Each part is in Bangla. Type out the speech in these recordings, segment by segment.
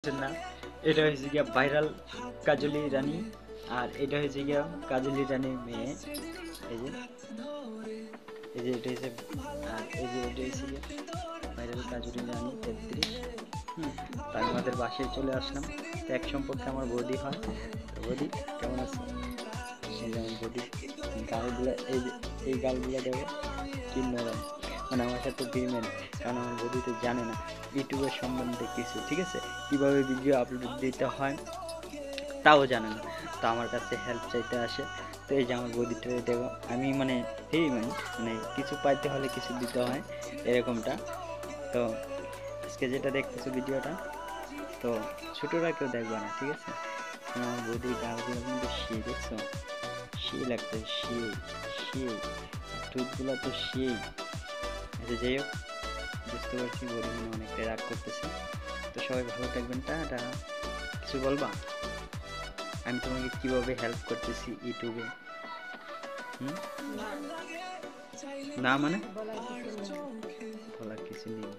না, এটা হয়েছে গিয়া ভাইরাল কাজলি রানী, আর এটা হয়েছে গিয়া কাজলি রানীর মেয়ে। এই যে এটা হয়েছে, আর এই যে এটা হয়েছে গিয়া ভাইরাল কাজলি রানী 33। তাই আমাদের বাসায় চলে আসলাম। তো এক সম্পর্কে আমার বৌদি হয়। বৌদি কেমন আছে? এই যেমন বৌদি গালগুলা, এই গালগুলা দেখো কি নরম, মানে আমার সাথে ভিড়মেন। কারণ আমার বৌদি তো জানে না ইউটিউবের সম্বন্ধে কিছু, ঠিক আছে, কীভাবে ভিডিও আপলোড দিতে হয় তাও জানে না। তো আমার কাছে হেল্প চাইতে আসে। তো এই যে আমার বৌদিটা দেখো, আমি মানে মানে কিছু পাইতে হলে কিছু দিতে হয়, এরকমটা। তো আজকে যেটা দেখতেছো ভিডিওটা, তো ছোটরা কেউ দেখবে না, ঠিক আছে। আমার বৌদির গালগুলো কিন্তু সেই, দেখছো, সেই লাগতেছে, সেই টুথগুলো তো সেই। আচ্ছা যাই হোক, বুঝতে পারছি বৌদি মনে অনেকটাই রাগ করতেছে। তো সবাই ভালো থাকবেন, টাটা। কিছু বলবা? আমি তোমাকে কিভাবে হেল্প করতেছি ইউটিউবে? না মানে বলার কিছু নেই।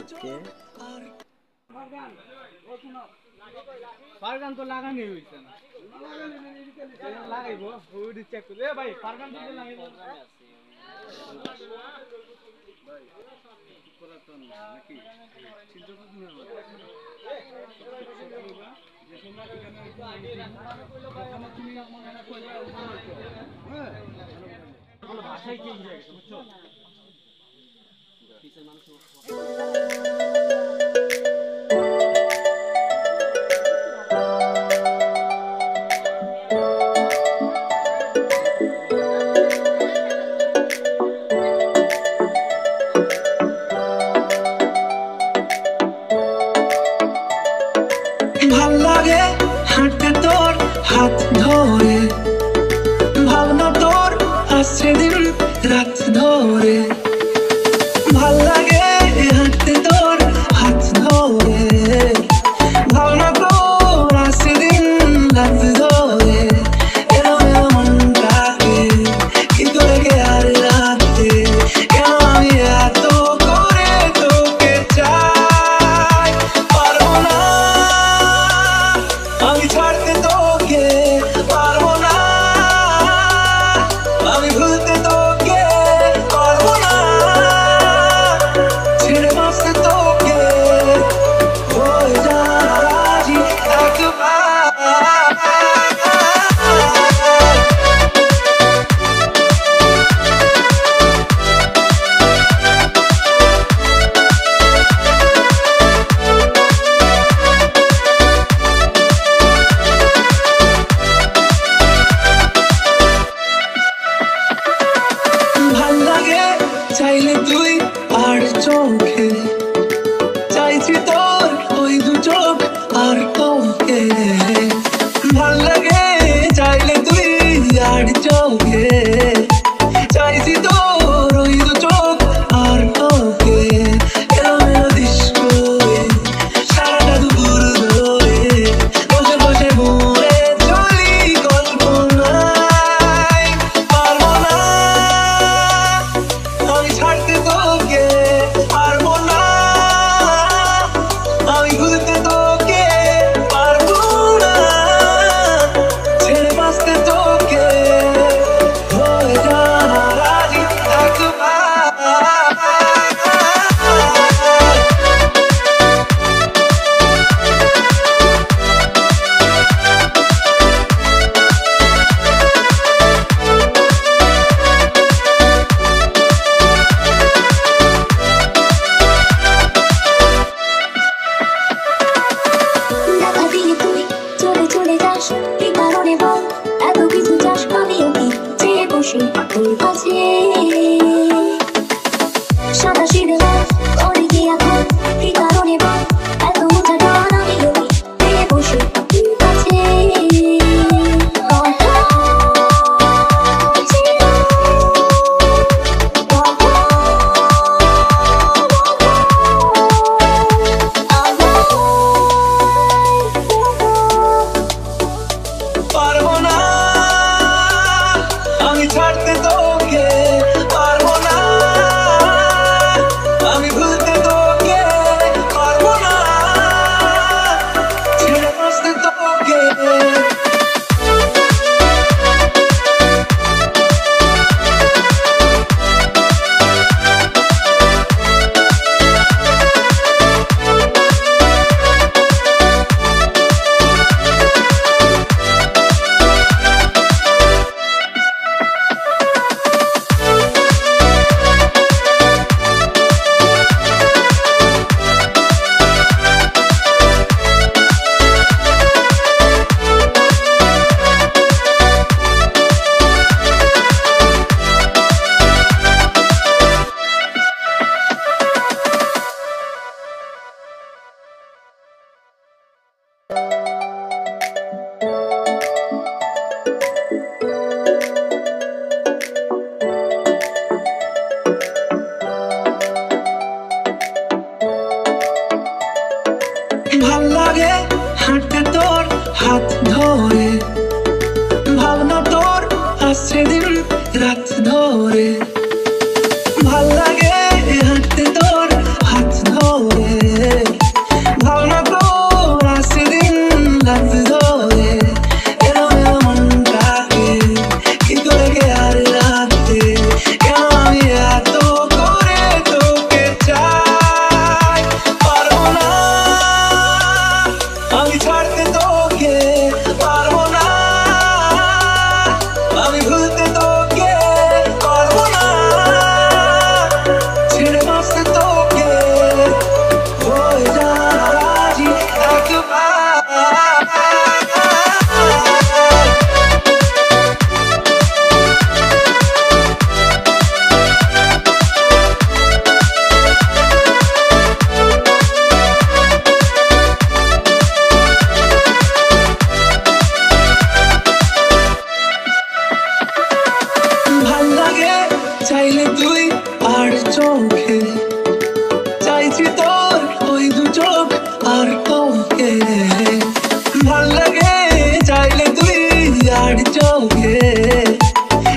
ওকে ওকে, পারগান তো লাগানি হইছে না, লাগাইবো ওই চেক করে ভাই পারগান তো লাগাইবো পুরাতন নাকি চিন্তা করতে হবে যে সোনা এখানে তুমি মনে না কইবা হ্যাঁ ভালো ভাষাই চেঞ্জ হয়ে গেছে বুঝছো পিছের মানুষ ভাল লাগে হাঁটতে তোর হাত ধরে, ভাবনা তোর আসছে দিন রাত ধরে। ভাল লাগে হাঁটতে তোর হাত ধরে, ভাবনা তোর আসছে দিন রাত ধরে। এলো এলো মনটাকে কি করে কে আর রাখতে, কেন আমি এত করে তোকে চাই। পারবো না আমি ছাড়তে তোকে, পারবো না আমি ভুলতে তোকে, পারবো না ছেড়ে বাঁচতে তোকে। হয়ে যা রাজি একবার। ভাল লাগে চাইলে তুই আর চোখে, চাইছি তোর ওই দু চোখ আর তোকে। ভাল লাগে চাইলে তুই আর চোখে, চাইছি তোর ওই দু চোখ আর তোকে। এলো এলো ডিস্কো সারাটা দুপুর ধরে, বসে বসে ঘুরে চলি কল্পনায়। পারবো না আমি ছাড়তে তোকে, পারবো না ভাল লাগে হাঁটতে তোর হাত ধরে, ভাবনা তোর আসছে দিন রাত ধরে। ভাল লাগে হাঁটতে তোর হাত ধরে, ভাবনা তোর আসছে দিন রাত ধরে। এলো এলো মনটাকে কি করে কে আর রাখতে, কেন আমি এত করে তোকে চাই। পারবো না আমি ছাড়তে তোকে, পারবো না আমি ভুলতে তোকে, পারবো না ছেড়ে বাঁচতে তোকে। হয়ে যা রাজি একবার। ভাল লাগে চাইলে তুই আর চোখে, চাইছি তোর ওই দু চোখ আর তোকে। ভাল লাগে চাইলে তুই আর চোখে,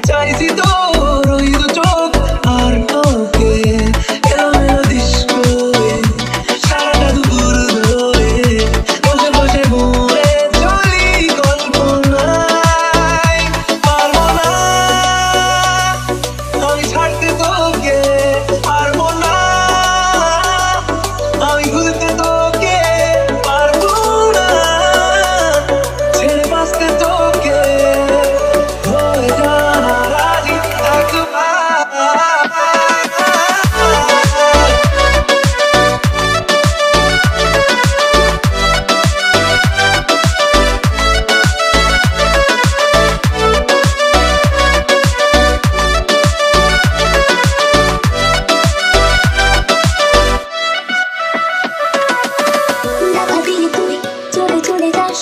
চাইছি তোর ওই দু চোখ আর তোকে। এলো এলো ডিস্কো সারাটা দুপুর ধরে, বসে বসে ঘুরে চলি কল্পনায়। পারবো না আমি ছাড়তে তোকে, পারবো না আমি ভুলতে তোকে, পারবো না ছেড়ে বাঁচতে তোকে। হয়ে যা রাজি একবার। ডাকা দিয়ে তুই চলে চলে যাস